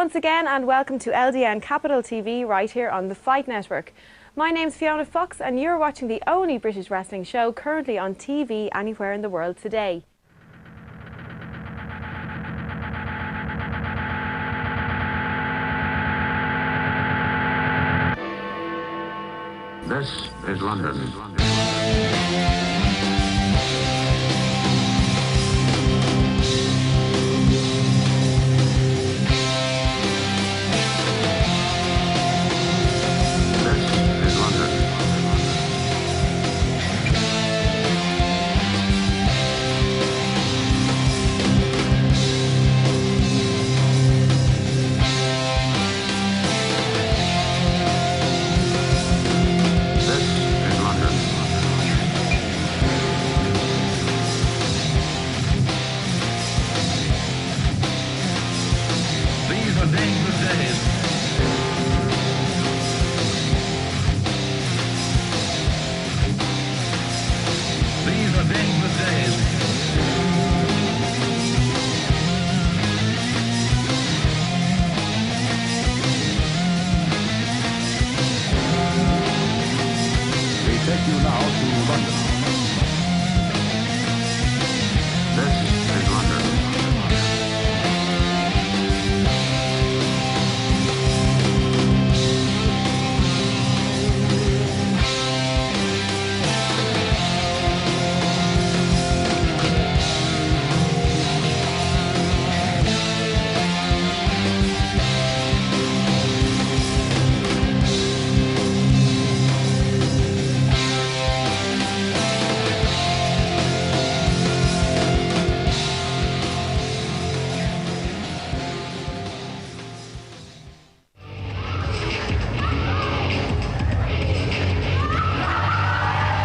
once again and welcome to LDN Capital TV right here on the Fight Network. My name's Fiona Fox and you're watching the only British wrestling show currently on TV anywhere in the world today. This is London.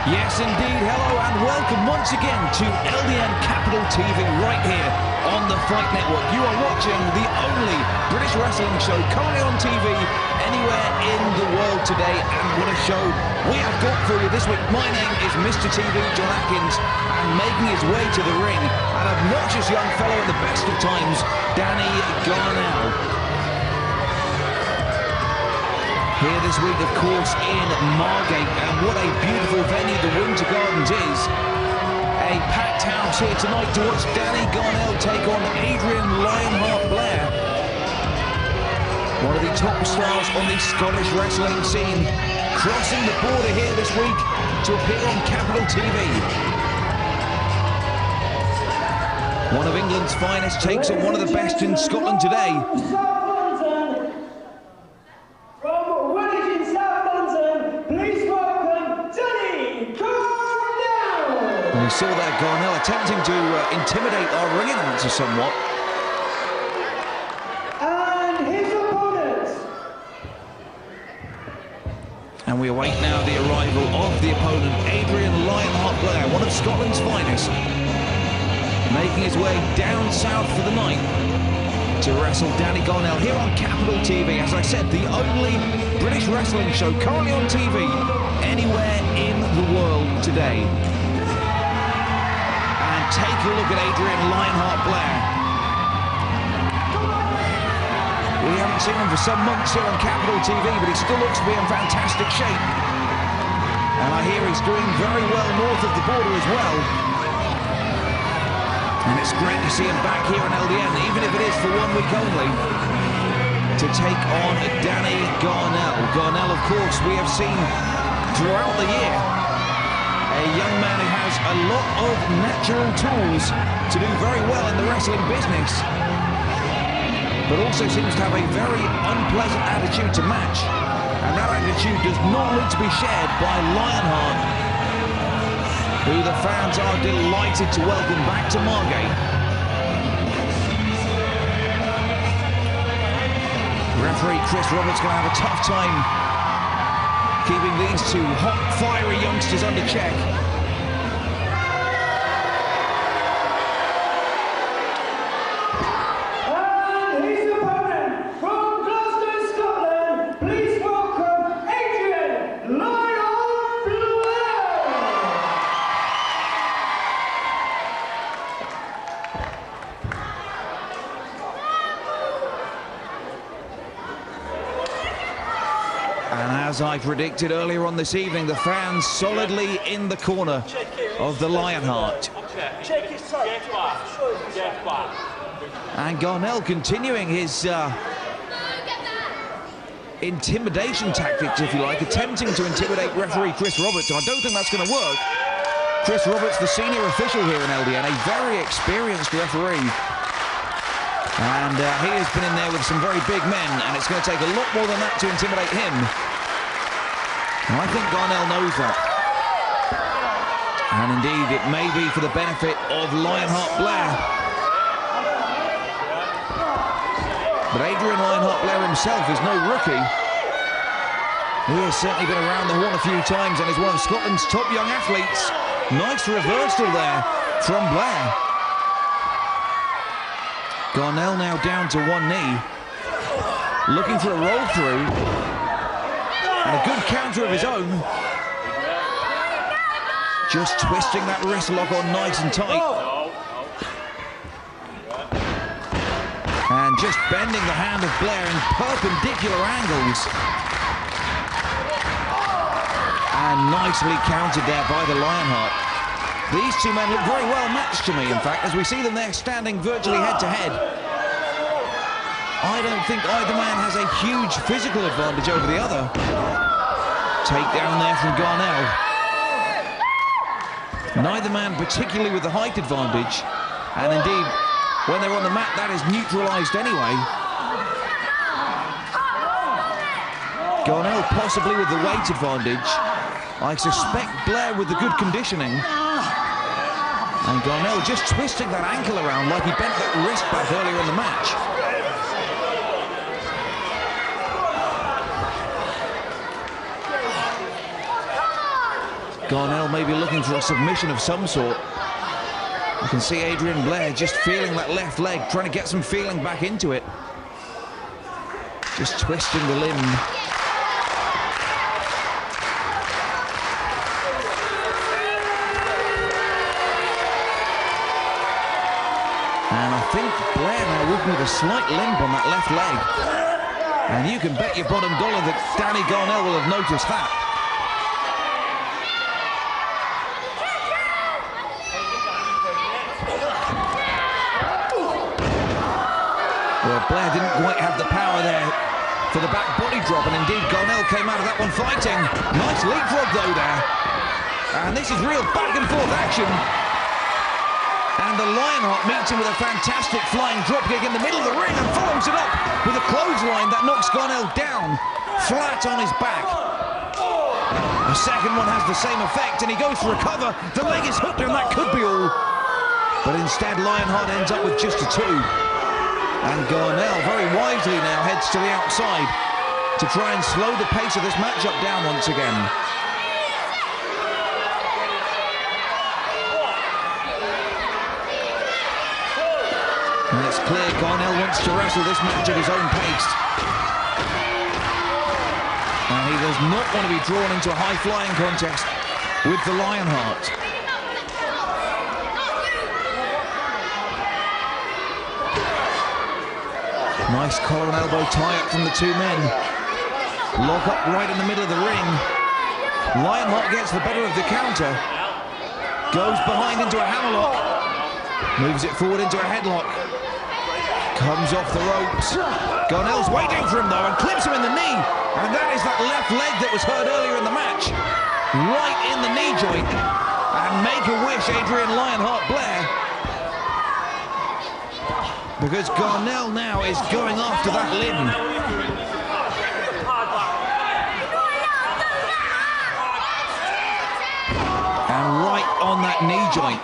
Yes, indeed. Hello and welcome once again to LDN Capital TV right here on the Fight Network. You are watching the only British wrestling show currently on TV anywhere in the world today, and what a show we have got for you this week. My name is Mr. TV, John Atkins, and making his way to the ring, an obnoxious young fellow at the best of times, Danny Garnell. Here this week, of course, in Margate, and what a beautiful venue the Winter Gardens is. A packed house here tonight to watch Danny Garnell take on Adrian Lionheart Blair. One of the top stars on the Scottish wrestling scene, crossing the border here this week to appear on Capital TV. One of England's finest takes on one of the best in Scotland today. We saw that Garnell attempting to intimidate our ring announcer somewhat. And his opponent. And we await now the arrival of the opponent, Adrian Lionheart Blair, one of Scotland's finest, making his way down south for the night to wrestle Danny Garnell here on Capital TV. As I said, the only British wrestling show currently on TV anywhere in the world today. Take a look at Adrian Lionheart Blair. We haven't seen him for some months here on Capital TV, but he still looks to be in fantastic shape. And I hear he's doing very well north of the border as well. And it's great to see him back here in LDN, even if it is for 1 week only, to take on Danny Garnell. Garnell, of course, we have seen throughout the year, a young man who has a lot of natural tools to do very well in the wrestling business, but also seems to have a very unpleasant attitude to match. And that attitude does not look to be shared by Lionheart, who the fans are delighted to welcome back to Margate. Referee Chris Roberts going to have a tough time keeping these two hot, fiery youngsters under check. And his opponent from Glasgow, Scotland, please welcome Adrian Lionheart Blair. As I predicted earlier on this evening, the fans solidly in the corner of the Lionheart. And Garnell continuing his intimidation tactics, if you like, attempting to intimidate referee Chris Roberts. I don't think that's going to work. Chris Roberts, the senior official here in LDN, a very experienced referee. And he has been in there with some very big men, and it's going to take a lot more than that to intimidate him. And I think Garnell knows that. And indeed, it may be for the benefit of Lionheart Blair. But Adrian Lionheart Blair himself is no rookie. He has certainly been around the horn a few times and is one of Scotland's top young athletes. Nice reversal there from Blair. Garnell now down to one knee, looking for a roll through, and a good counter of his own. Just twisting that wrist lock on nice and tight. And just bending the hand of Blair in perpendicular angles. And nicely countered there by the Lionheart. These two men look very well matched to me, in fact, as we see them there standing virtually head-to-head. I don't think either man has a huge physical advantage over the other. Takedown there from Garnell. Neither man particularly with the height advantage. And indeed, when they're on the mat, that is neutralised anyway. Garnell possibly with the weight advantage. I suspect Blair with the good conditioning. And Garnell just twisting that ankle around like he bent that wrist back earlier in the match. Garnell may be looking for a submission of some sort. You can see Adrian Blair just feeling that left leg, trying to get some feeling back into it. Just twisting the limb. And I think Blair now walking with a slight limp on that left leg. And you can bet your bottom dollar that Danny Garnell will have noticed that. Well, Blair didn't quite have the power there for the back body drop, and indeed Garnell came out of that one fighting. Nice leapfrog though there. And this is real back and forth action. And the Lionheart meets him with a fantastic flying dropkick in the middle of the ring and follows it up with a clothesline that knocks Garnell down flat on his back. The second one has the same effect, and he goes for a cover. The leg is hooked, and that could be all. But instead, Lionheart ends up with just a 2. And Garnell very wisely now heads to the outside to try and slow the pace of this matchup down once again. And it's clear Garnell wants to wrestle this match at his own pace. And he does not want to be drawn into a high-flying contest with the Lionheart. Nice collar and elbow tie-up from the two men. Lock up right in the middle of the ring. Lionheart gets the better of the counter. Goes behind into a hammerlock. Moves it forward into a headlock. Comes off the ropes. Garnell's waiting for him though and clips him in the knee. And that is that left leg that was hurt earlier in the match. Right in the knee joint. And make a wish, Adrian Lionheart Blair. Because Garnell now is going after that limb. And right on that knee joint.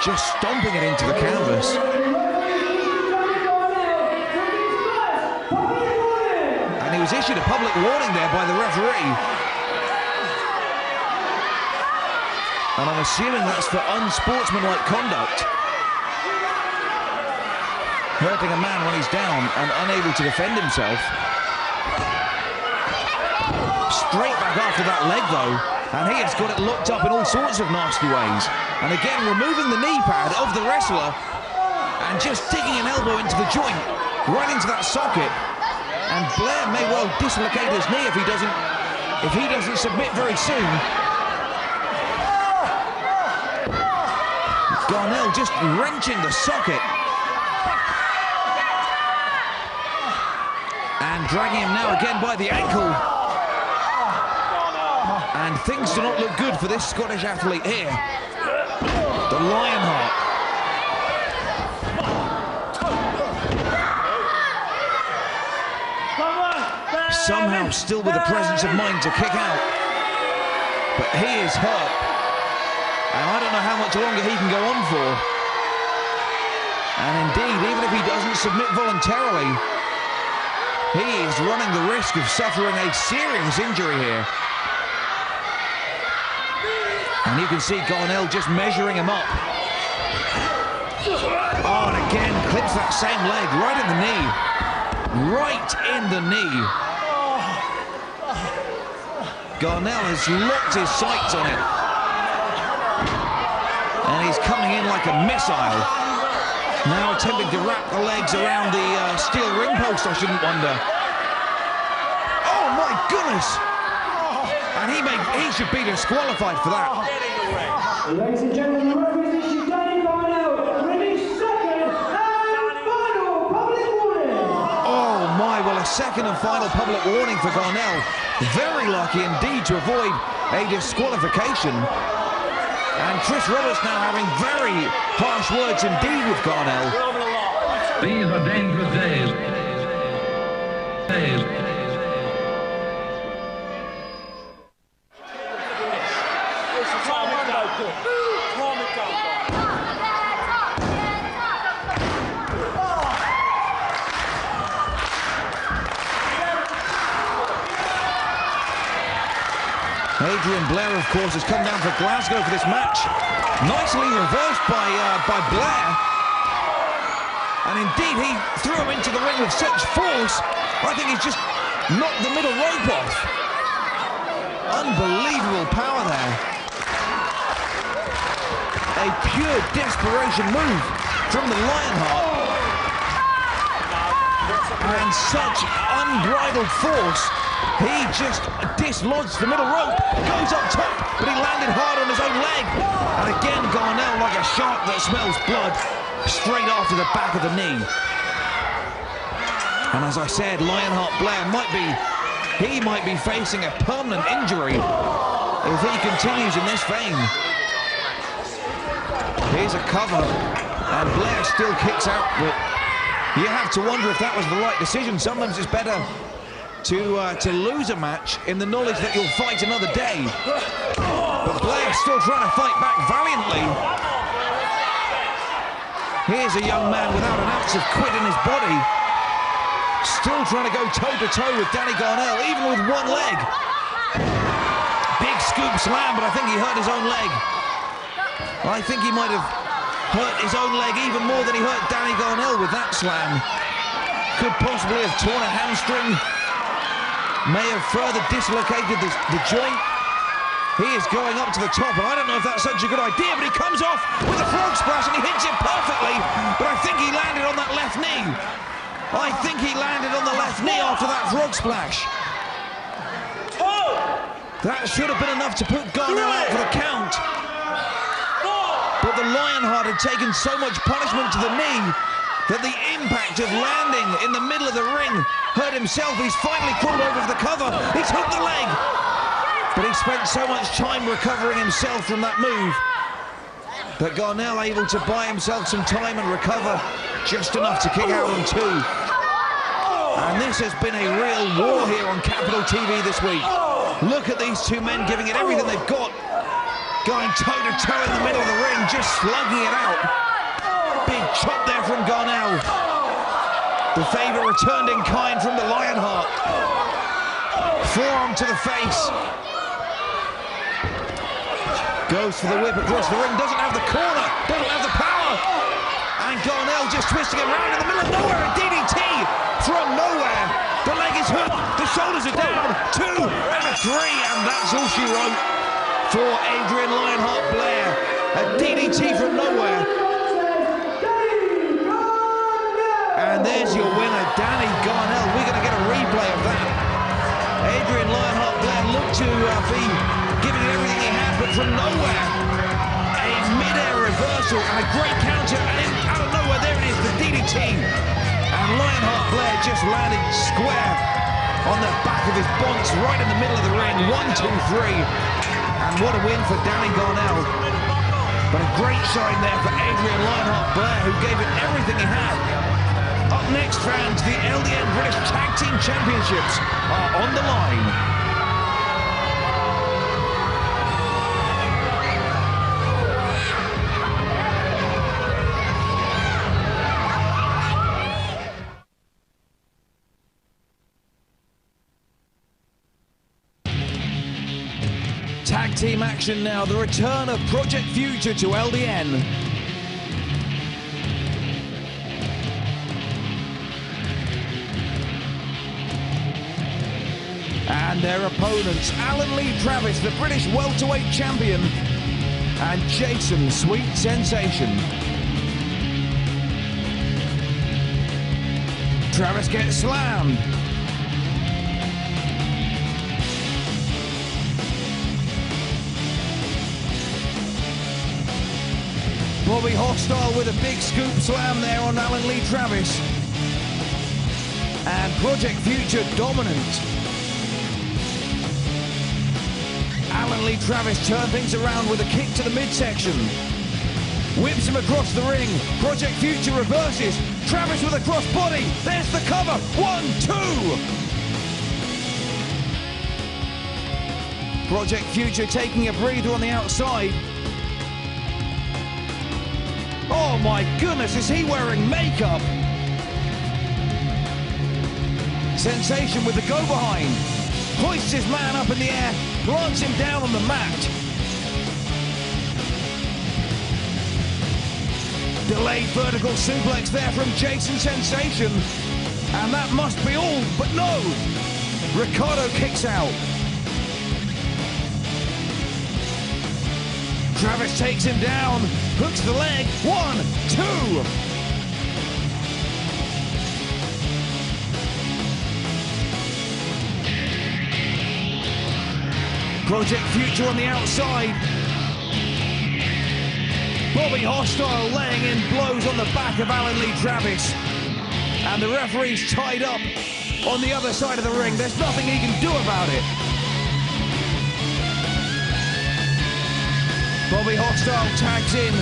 Just stomping it into the canvas. And he was issued a public warning there by the referee. And I'm assuming that's for unsportsmanlike conduct. Hurting a man when he's down and unable to defend himself. Straight back after that leg though. And he has got it locked up in all sorts of nasty ways. And again, removing the knee pad of the wrestler and just digging an elbow into the joint, right into that socket. And Blair may well dislocate his knee if he doesn't submit very soon. Garnell just wrenching the socket. And dragging him now again by the ankle. And things do not look good for this Scottish athlete here. The Lionheart. Somehow still with the presence of mind to kick out. But he is hurt. And I don't know how much longer he can go on for. And indeed, even if he doesn't submit voluntarily, he is running the risk of suffering a serious injury here. And you can see Garnell just measuring him up. Oh, and again, clips that same leg right in the knee. Right in the knee. Garnell has locked his sights on it. And he's coming in like a missile. Now attempting to wrap the legs around the steel ring post, I shouldn't wonder. Oh my goodness! And he should be disqualified for that. Ladies and gentlemen, the referee issued Danny Garnell, release second and final public warning. Oh my, well, a second and final public warning for Garnell. Very lucky indeed to avoid a disqualification. And Chris Roberts now having very harsh words indeed with Garnell. These are dangerous days. Adrian Blair, of course, has come down for Glasgow for this match. Nicely reversed by Blair. And indeed, he threw him into the ring with such force, I think he's just knocked the middle rope off. Unbelievable power there. A pure desperation move from the Lionheart. And such unbridled force. He just dislodged the middle rope, goes up top, but he landed hard on his own leg. And again, Garnell, like a shark that smells blood, straight after the back of the knee. And as I said, Lionheart Blair might be facing a permanent injury if he continues in this vein. Here's a cover, and Blair still kicks out, but you have to wonder if that was the right decision. Sometimes it's better to lose a match in the knowledge that you'll fight another day. But Blair still trying to fight back valiantly. Here's a young man without an ounce of quit in his body. Still trying to go toe-to-toe with Danny Garnell, even with one leg. Big scoop slam, but I think he hurt his own leg. I think he might have hurt his own leg even more than he hurt Danny Garnell with that slam. Could possibly have torn a hamstring. May have further dislocated the joint. He is going up to the top, and I don't know if that's such a good idea, but he comes off with a frog splash, and he hits it perfectly, but I think he landed on that left knee. I think he landed on the left knee after that frog splash. That should have been enough to put Garnell out for the count. But the Lionheart had taken so much punishment to the knee that the impact of landing in the middle of the ring hurt himself. He's finally crawled over for the cover. He's hooked the leg. But he spent so much time recovering himself from that move that Garnell able to buy himself some time and recover just enough to kick out on two. And this has been a real war here on Capital TV this week. Look at these two men giving it everything they've got. Going toe-to-toe in the middle of the ring, just slugging it out. Big chop there from Garnell. The favour returned in kind from the Lionheart. Forearm to the face. Goes for the whip across the ring, doesn't have the corner, doesn't have the power. And Garnell just twisting him around in the middle of nowhere. A DDT from nowhere. The leg is hooked, the shoulders are down. 2 and a 3, and that's all she wrote for Adrian Lionheart Blair. A DDT from nowhere. And there's your winner, Danny Garnell. We're going to get a replay Adrian Lionheart Blair looked to be giving it everything he had, but from nowhere, a mid-air reversal and a great counter, and out of nowhere, there it is, the DDT. And Lionheart Blair just landed square on the back of his bonce, right in the middle of the ring. 1, 2, 3. And what a win for Danny Garnell. But a great shine there for Adrian Lionheart Blair, who gave it everything he had. Up next, fans, the LDN British Tag Team Championships are on the line. Tag team action now, the return of Project Future to LDN. And their opponents, Alan Lee Travis, the British welterweight champion, and Jason Sweet Sensation. Travis gets slammed. Bobby Hostile with a big scoop slam there on Alan Lee Travis. And Project Future dominant. Alan Lee Travis turned things around with a kick to the midsection. Whips him across the ring. Project Future reverses. Travis with a crossbody. There's the cover. 1, 2. Project Future taking a breather on the outside. Oh my goodness, is he wearing makeup? Sensation with the go-behind. Hoists his man up in the air, plants him down on the mat. Delayed vertical suplex there from Jason Sensation. And that must be all, but no! Ricardo kicks out. Travis takes him down, hooks the leg, 1, 2. Project Future on the outside. Bobby Hostile laying in blows on the back of Alan Lee Travis. And the referee's tied up on the other side of the ring. There's nothing he can do about it. Bobby Hostile tags in,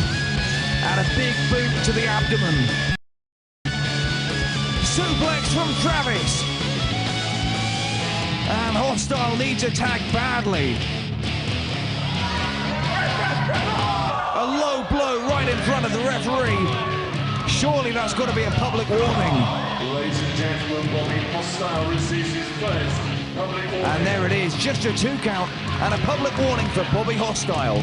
and a big boot to the abdomen. Suplex from Travis. And Hostile needs a tag badly. A low blow right in front of the referee. Surely that's got to be a public warning. Ladies and gentlemen, Bobby Hostile receives his first public warning. And there it is, just a 2 count and a public warning for Bobby Hostile.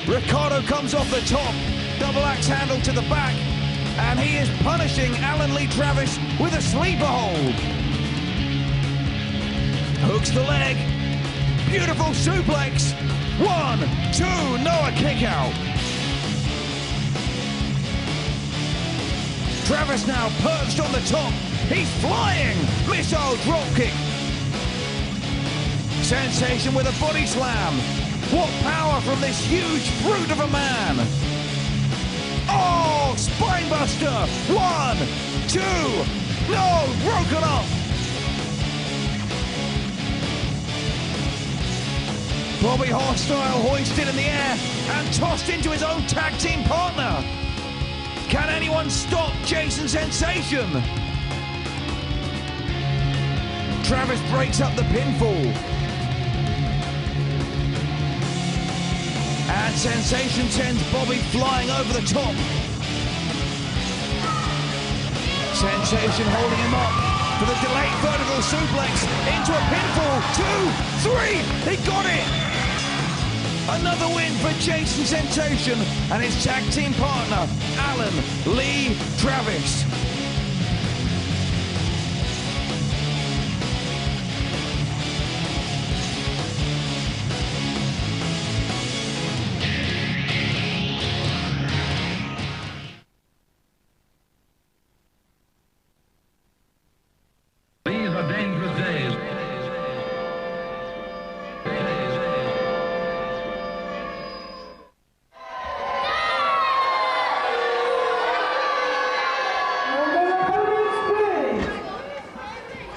Ricardo comes off the top, double axe handle to the back, and he is punishing Alan Lee Travis with a sleeper hold. Hooks the leg, beautiful suplex, 1, 2, Noah kick out. Travis now perched on the top, he's flying, missile drop kick. Sensation with a body slam. What power from this huge brute of a man! Oh, spinebuster! 1, 2, no, broken off! Bobby Hostile hoisted in the air and tossed into his own tag team partner. Can anyone stop Jason Sensation? Travis breaks up the pinfall. And Sensation sends Bobby flying over the top. Sensation holding him up for the delayed vertical suplex into a pinfall. 2, 3, he got it! Another win for Jason Sensation and his tag team partner, Alan Lee Travis. These are dangerous days.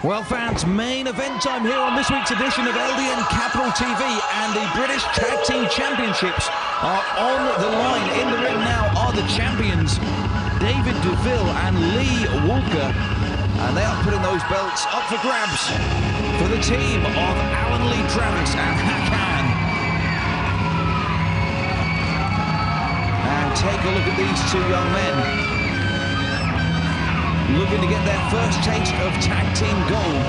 Well, fans, main event time here on this week's edition of LDN Capital TV, and the British Tag Team Championships are on the line. In the ring now are the champions, DeVille and Lee Walker, and they are putting those belts up for grabs for the team of Alan Lee Travis and Hakan. And take a look at these two young men, looking to get their first taste of tag team gold.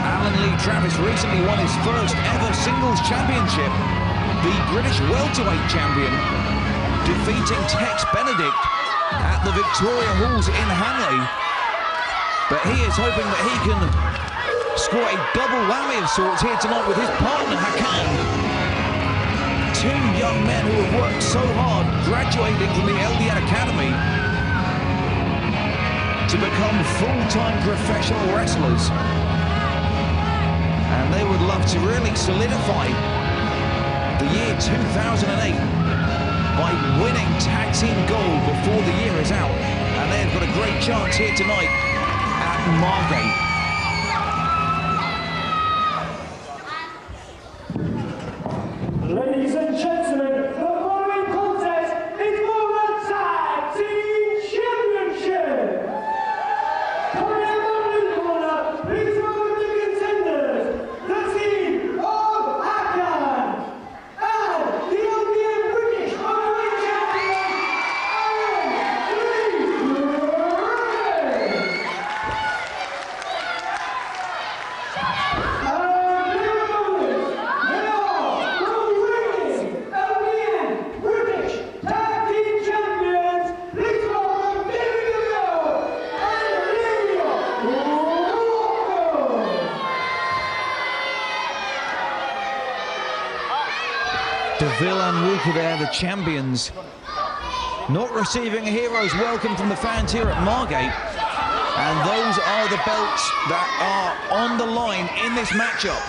Alan Lee Travis recently won his first ever singles championship, the British welterweight champion, defeating Tex Benedict at the Victoria Halls in Hanley. But he is hoping that he can score a double whammy of sorts here tonight with his partner Hakan. Two young men who have worked so hard, graduating from the LDN Academy to become full-time professional wrestlers. And they would love to really solidify the year 2008 by winning tag team gold before the year is out. And they've got a great chance here tonight at Margate. Ladies and gentlemen, the following contest is for the Tag Team Championship. Coming up on the corner, please welcome the contenders, the team of Hakan and the LDN British Heavyweight Champion, Alan Lee DeVille and Walker there, the champions, not receiving a hero's welcome from the fans here at Margate. And those are the belts that are on the line in this matchup.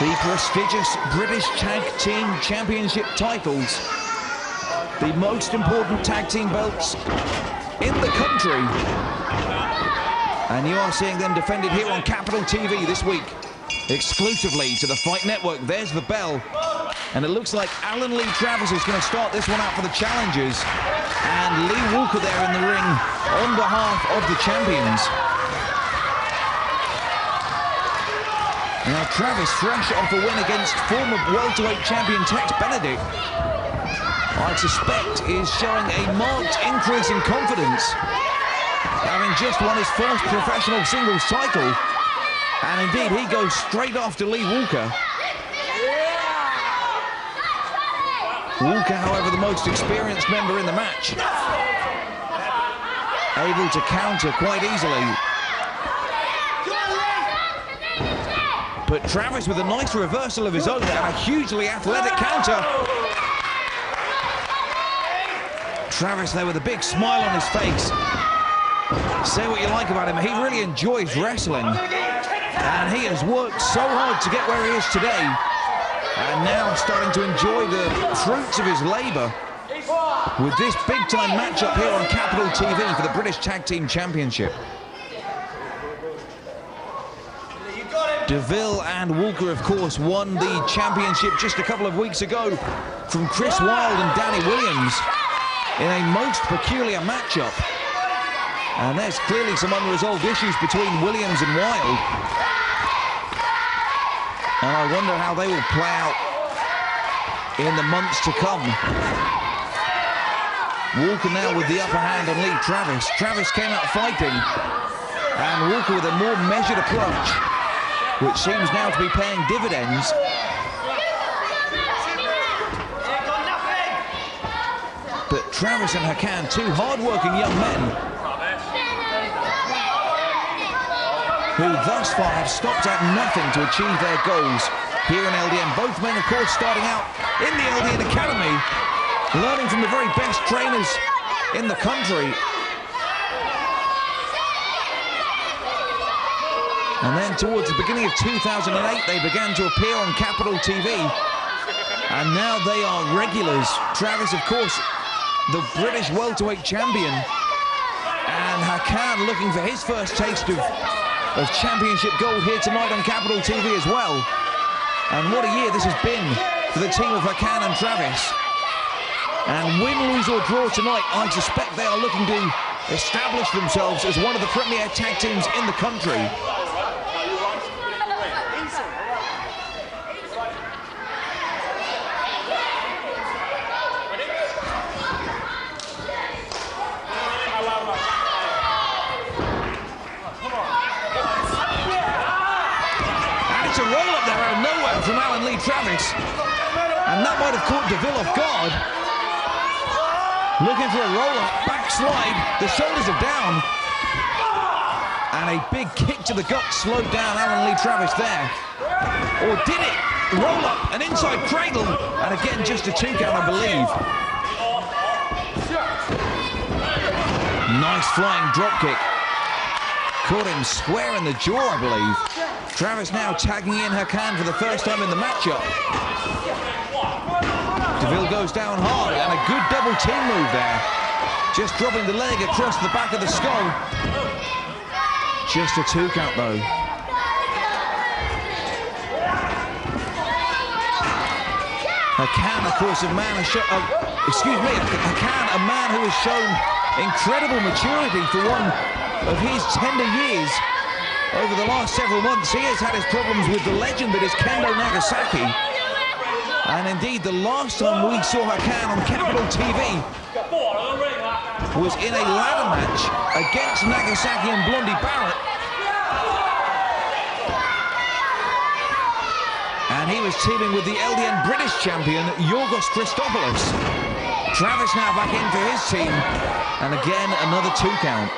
The prestigious British Tag Team Championship titles, the most important tag team belts in the country. And you are seeing them defended here on Capital TV this week, exclusively to the Fight Network. There's the bell, and it looks like Alan Lee Travis is going to start this one out for the challengers, and Lee Walker there in the ring on behalf of the champions. Now Travis, fresh off a win against former welterweight champion Tex Benedict, I suspect is showing a marked increase in confidence, having just won his first professional singles title. And indeed, he goes straight after Lee Walker. Walker, however, the most experienced member in the match, able to counter quite easily. But Travis with a nice reversal of his own and a hugely athletic counter. Travis there with a big smile on his face. Say what you like about him, he really enjoys wrestling. And he has worked so hard to get where he is today, and now starting to enjoy the fruits of his labour with this big-time matchup here on Capital TV for the British Tag Team Championship. DeVille and Walker, of course, won the championship just a couple of weeks ago from Chris Wilde and Danny Williams in a most peculiar matchup. And there's clearly some unresolved issues between Williams and Wilde. And I wonder how they will play out in the months to come. Walker now with the upper hand on Lee Travis. Travis came out fighting, and Walker with a more measured approach, which seems now to be paying dividends. But Travis and Hakan, two hard-working young men, who thus far have stopped at nothing to achieve their goals here in LDN. Both men, of course, starting out in the LDN Academy, learning from the very best trainers in the country. And then towards the beginning of 2008, they began to appear on Capital TV. And now they are regulars. Travis, of course, the British welterweight champion, And Hakan looking for his first taste of championship gold here tonight on Capital TV as well. And what a year this has been for the team of Hakan and Travis. And win, lose or draw tonight, I suspect they are looking to establish themselves as one of the premier tag teams in the country. A roll-up there out of nowhere from Alan Lee Travis, and that might have caught DeVille off guard. Looking for a roll-up, backslide, the shoulders are down, and a big kick to the gut slowed down Alan Lee Travis there. Or did it? Roll-up, an inside cradle, and again just a 2 count, I believe. Nice flying drop kick. Caught him square in the jaw, I believe. Travis now tagging in Hakan for the first time in the matchup. DeVille goes down hard, and a good double team move there. Just dropping the leg across the back of the skull. Just a 2 count though. Hakan, of course, a man who has shown incredible maturity for one of his tender years. Over the last several months, he has had his problems with the legend that is Kendo Nagasaki. And indeed, the last time we saw Hakan on Capital TV was in a ladder match against Nagasaki and Blondie Barrett. And he was teaming with the LDN British champion, Yorgos Christopoulos. Travis now back in for his team. And again, another 2 count.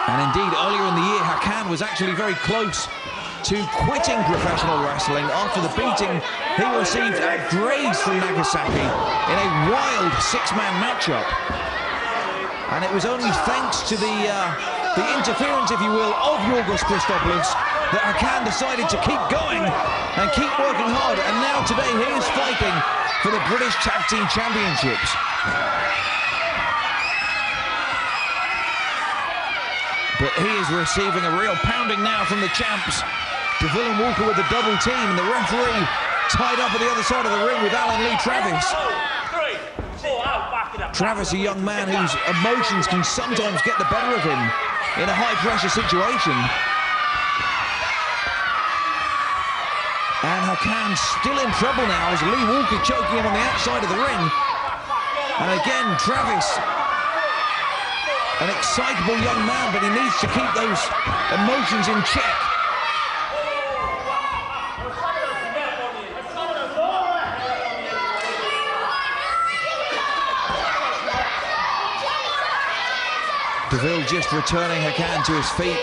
And indeed, earlier in the year, Hakan was actually very close to quitting professional wrestling after the beating he received at Grays from Nagasaki in a wild 6-man matchup. And it was only thanks to the interference, if you will, of Yorgos Christopoulos that Hakan decided to keep going and keep working hard. And now today he is fighting for the British Tag Team Championships. But he is receiving a real pounding now from the champs. DeVille and Walker with the double team, and the referee tied up at the other side of the ring with Alan Lee Travis. Travis, a young man whose emotions can sometimes get the better of him in a high-pressure situation. And Hakan still in trouble now as Lee Walker choking him on the outside of the ring. And again, Travis, an excitable young man, but he needs to keep those emotions in check. DeVille just returning Hakan to his feet,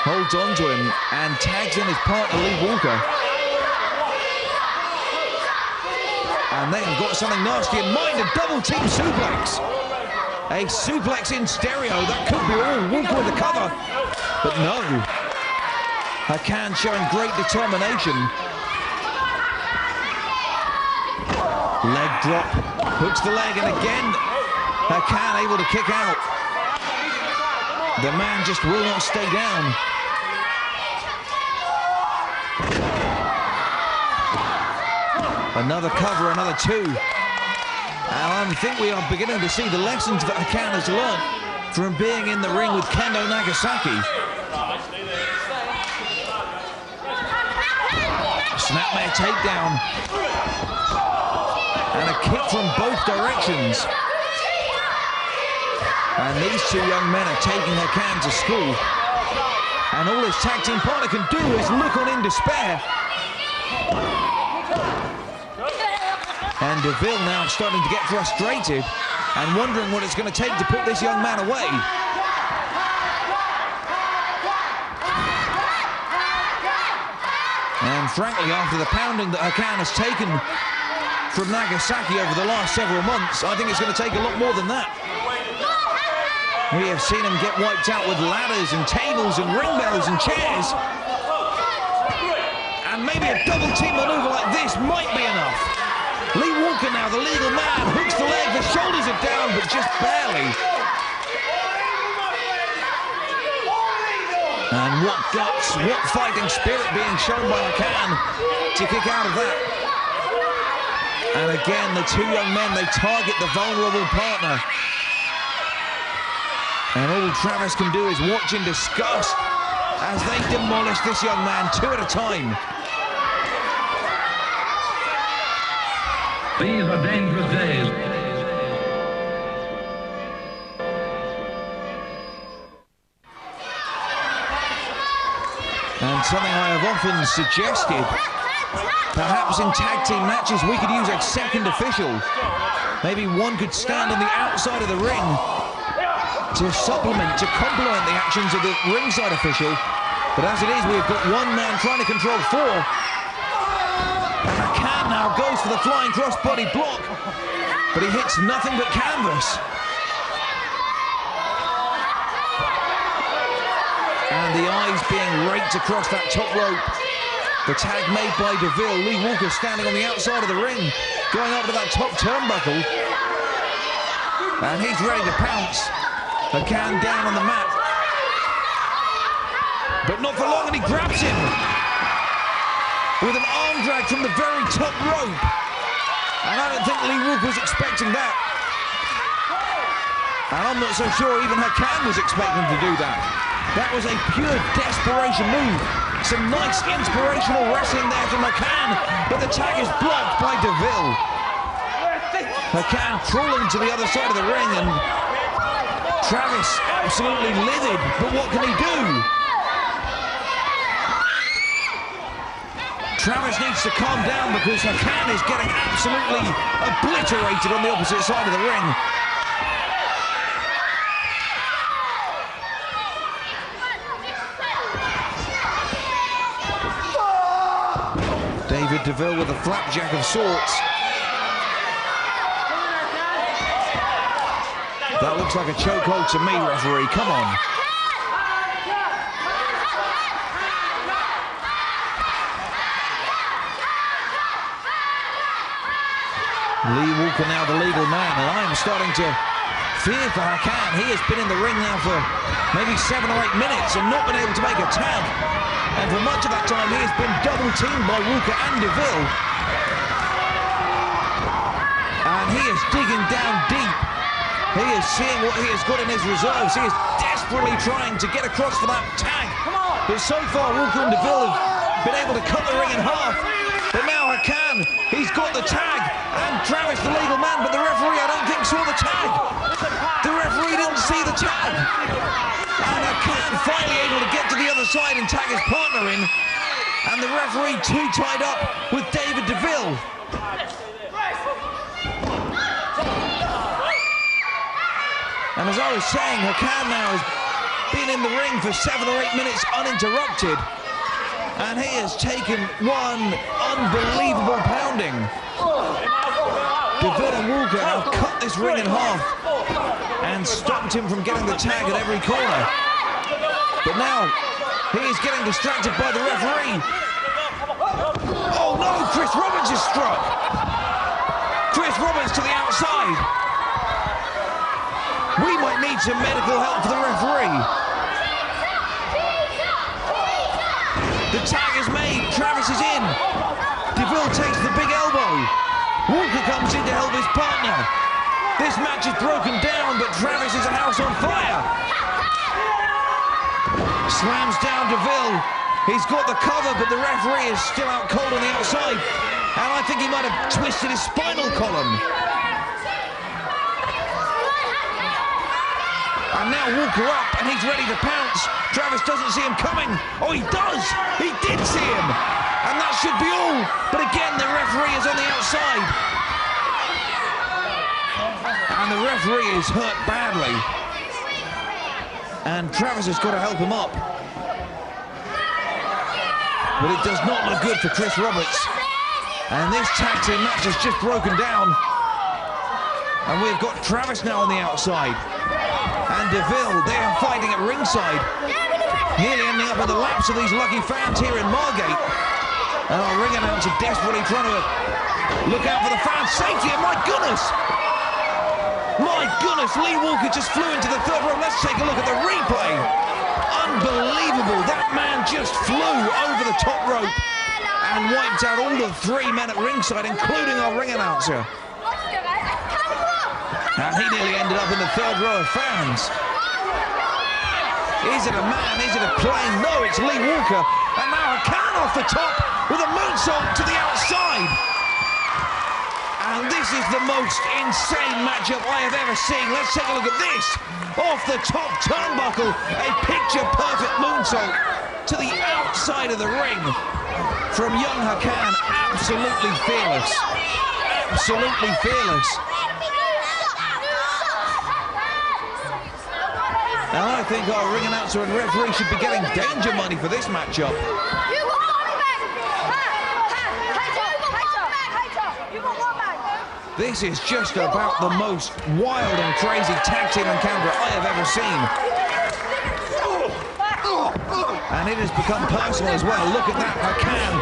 holds on to him and tags in his partner Lee Walker. And they have got something nasty in mind, a double team suplex. A suplex in stereo, that could be all. Walker with the cover, but no. Hakan showing great determination. Leg drop, hooks the leg, and again, Hakan able to kick out. The man just will not stay down. Another cover, another 2. And I think we are beginning to see the lessons that Hakan has learned from being in the ring with Kendo Nagasaki. Snapmare takedown. And a kick from both directions. And these 2 young men are taking Hakan to school. And all his tag team partner can do is look on in despair. And DeVille now starting to get frustrated and wondering what it's going to take to put this young man away. And frankly, after the pounding that Hakan has taken from Nagasaki over the last several months, I think it's going to take a lot more than that. We have seen him get wiped out with ladders and tables and ring bells and chairs. And maybe a double team maneuver like this might be enough. Lee Walker now, the legal man, hooks the leg, the shoulders but just barely. And what guts, what fighting spirit being shown by Hakan to kick out of that. And again, the two young men, they target the vulnerable partner. And all Travis can do is watch in disgust as they demolish this young man two at a time. These are dangerous days. And something I have often suggested, perhaps in tag team matches we could use a second official. Maybe one could stand on the outside of the ring to supplement, to complement the actions of the ringside official. But as it is, we've got one man trying to control four. And Hakan now goes for the flying crossbody block, but he hits nothing but canvas. And the eyes being raked across that top rope. The tag made by DeVille. Lee Walker standing on the outside of the ring, going up to that top turnbuckle. And he's ready to pounce. Hakan down on the mat. But not for long, and he grabs him with an arm drag from the very top rope. And I don't think Lee Walker was expecting that. And I'm not so sure even Hakan was expecting to do that. That was a pure desperation move. Some nice inspirational wrestling there from Hakan, but the tag is blocked by DeVille. Hakan crawling to the other side of the ring, and Travis absolutely livid, but what can he do? Travis needs to calm down because Hakan is getting absolutely obliterated on the opposite side of the ring. David DeVille with a flapjack of sorts. That looks like a chokehold to me, referee. Come on. Lee Walker now the legal man, and I am starting to fear for Hakan. He has been in the ring now for maybe 7 or 8 minutes and not been able to make a tag. And for much of that time, he has been double-teamed by Walker and DeVille. And he is digging down deep. He is seeing what he has got in his reserves. He is desperately trying to get across for that tag. But so far, Walker and DeVille have been able to cut the ring in half. But now Hakan, he's got the tag. And Travis, the legal man, but the referee, I don't think, saw the tag. The referee didn't see the tag. And Hakan finally able to get to the other side and tag his partner in. And the referee too tied up with David DeVille. And as I was saying, Hakan now has been in the ring for 7 or 8 minutes uninterrupted. And he has taken one unbelievable pounding. DeVille and Walker have cut this ring in half and stopped him from getting the tag at every corner. But now he is getting distracted by the referee. Oh no, Chris Roberts is struck. Chris Roberts to the outside. We might need some medical help for the referee. The tag is made, Travis is in. DeVille takes the big elbow. Walker comes in to help his partner. This match is broken down, but Travis is a house on fire. Slams down DeVille. He's got the cover, but the referee is still out cold on the outside. And I think he might have twisted his spinal column. And now Walker up, and he's ready to pounce. Travis doesn't see him coming. Oh, he does! He did see him! And that should be all. But again, the referee is on the outside. And the referee is hurt badly. And Travis has got to help him up. But it does not look good for Chris Roberts. And this tag team match has just broken down. And we've got Travis now on the outside. And DeVille, they are fighting at ringside. Nearly ending up in the laps of these lucky fans here in Margate. And our ring announcer desperately trying to look out for the fans' safety. And my goodness! My goodness, Lee Walker just flew into the third row. Let's take a look at the replay. Unbelievable. That man just flew over the top rope and wiped out all the three men at ringside, including our ring announcer. And he nearly ended up in the third row of fans. Is it a man? Is it a plane? No, it's Lee Walker. And now Hakan off the top with a moonsault to the outside. And this is the most insane matchup I have ever seen. Let's take a look at this. Off the top turnbuckle, a picture-perfect moonsault to the outside of the ring from young Hakan. Absolutely fearless. Absolutely fearless. And I think our ring announcer and referee should be getting danger money for this matchup. This is just about the most wild and crazy tag team encounter I have ever seen. And it has become personal as well. Look at that, Hakan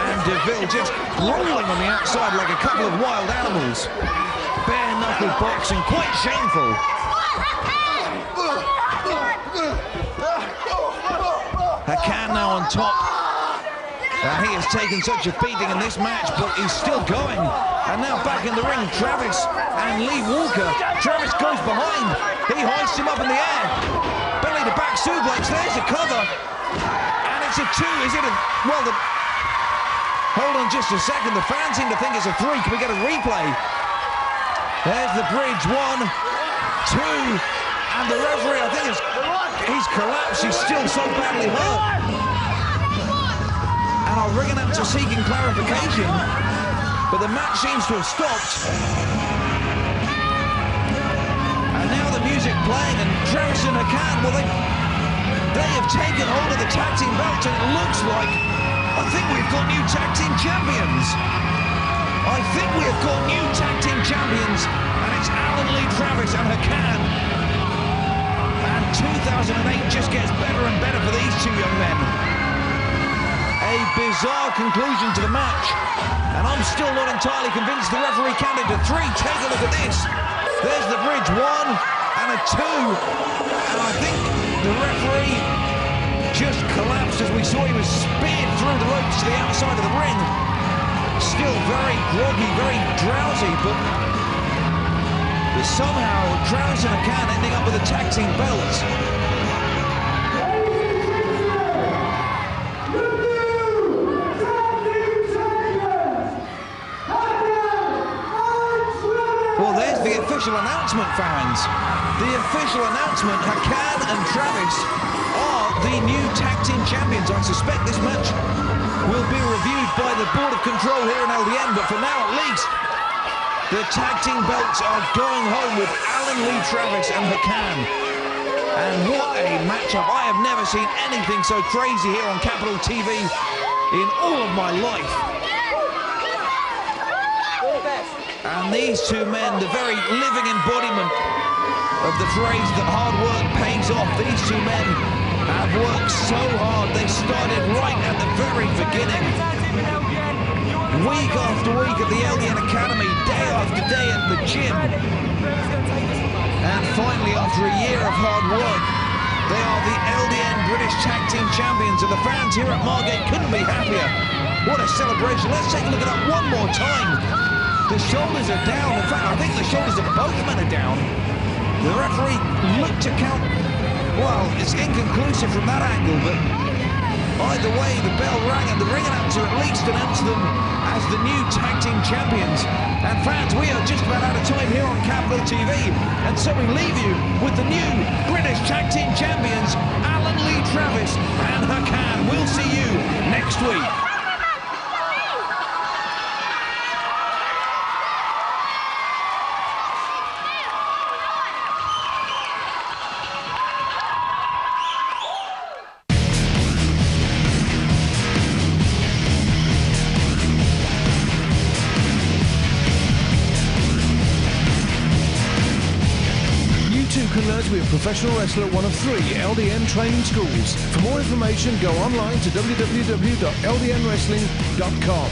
and DeVille just rolling on the outside like a couple of wild animals. Bare-knuckle boxing, quite shameful. Hakan now on top. He has taken such a beating in this match, but he's still going. And now back in the ring, Travis and Lee Walker. Travis goes behind. He hoists him up in the air. Belly to back suplex. There's a cover. And it's a 2. Is it a... Well, the... Hold on just a second. The fans seem to think it's a 3. Can we get a replay? There's the bridge. 1, 2... And the referee, I think, he's collapsed. He's still so badly hurt. And our ring announcer seeking clarification, but the match seems to have stopped. And now the music playing, and Travis and Hakan, well, they have taken hold of the tag team belt, and it looks like, I think we've got new tag team champions. I think we have got new tag team champions, and it's Alan Lee Travis and Hakan. 2008 just gets better and better for these two young men. A bizarre conclusion to the match, and I'm still not entirely convinced the referee counted to 3. Take a look at this. There's the bridge. 1 and a 2, and I think the referee just collapsed as we saw he was speared through the ropes to the outside of the ring. Still very groggy, very drowsy, but somehow Travis and Hakan ending up with a tag team belts. Well, there's the official announcement, fans. The official announcement, Hakan and Travis are the new tag team champions. I suspect this match will be reviewed by the Board of Control here in LDN, but for now at least, the tag team belts are going home with Alan Lee Travis and Hakan. And what a matchup. I have never seen anything so crazy here on Capital TV in all of my life. And these two men, the very living embodiment of the phrase that hard work pays off. These two men have worked so hard. They started right at the very beginning. Week after week at the LDN Academy, day after day at the gym. And finally, after a year of hard work, they are the LDN British Tag Team Champions, and the fans here at Margate couldn't be happier. What a celebration. Let's take a look at that one more time. The shoulders are down. In fact, I think the shoulders of both men are down. The referee looked to count. Well, it's inconclusive from that angle, but either way, the bell rang, and the ring announcer at least announced them as the new tag team champions. And fans, we are just about out of time here on Capital TV, and so we leave you with the new British tag team champions, Alan Lee Travis and Hakan. We'll see you next week. Can learn to be a professional wrestler at one of 3 LDN training schools. For more information, go online to www.ldnwrestling.com.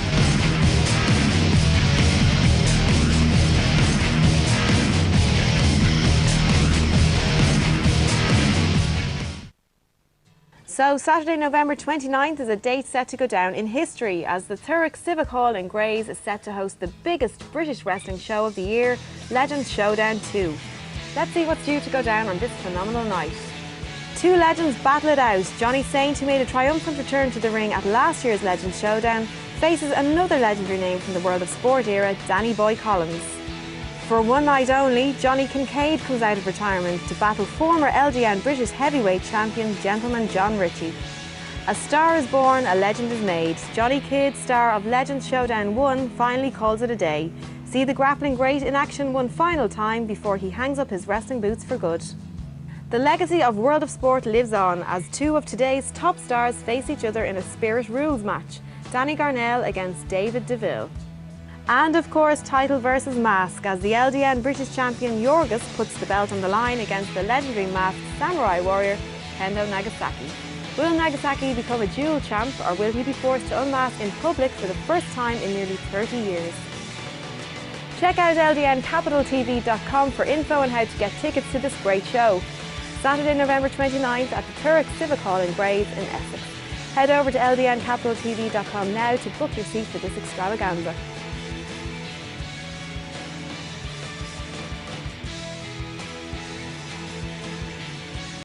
So Saturday, November 29th is a date set to go down in history as the Thurrock Civic Hall in Grays is set to host the biggest British wrestling show of the year, Legends Showdown 2. Let's see what's due to go down on this phenomenal night. Two legends battle it out. Johnny Saint, who made a triumphant return to the ring at last year's Legends Showdown, faces another legendary name from the world of sport era, Danny Boy Collins. For one night only, Johnny Kincaid comes out of retirement to battle former LDN British Heavyweight Champion, Gentleman John Ritchie. A star is born, a legend is made. Johnny Kidd, star of Legends Showdown 1, finally calls it a day. See the grappling great in action one final time before he hangs up his wrestling boots for good. The legacy of World of Sport lives on as two of today's top stars face each other in a Spirit Rules match, Danny Garnell against David DeVille. And of course, title versus mask, as the LDN British champion Yorgos puts the belt on the line against the legendary masked samurai warrior Kendo Nagasaki. Will Nagasaki become a dual champ, or will he be forced to unmask in public for the first time in nearly 30 years? Check out LDNCapitalTV.com for info on how to get tickets to this great show. Saturday, November 29th at the Thurrock Civic Hall in Grays in Essex. Head over to LDNCapitalTV.com now to book your seat for this extravaganza.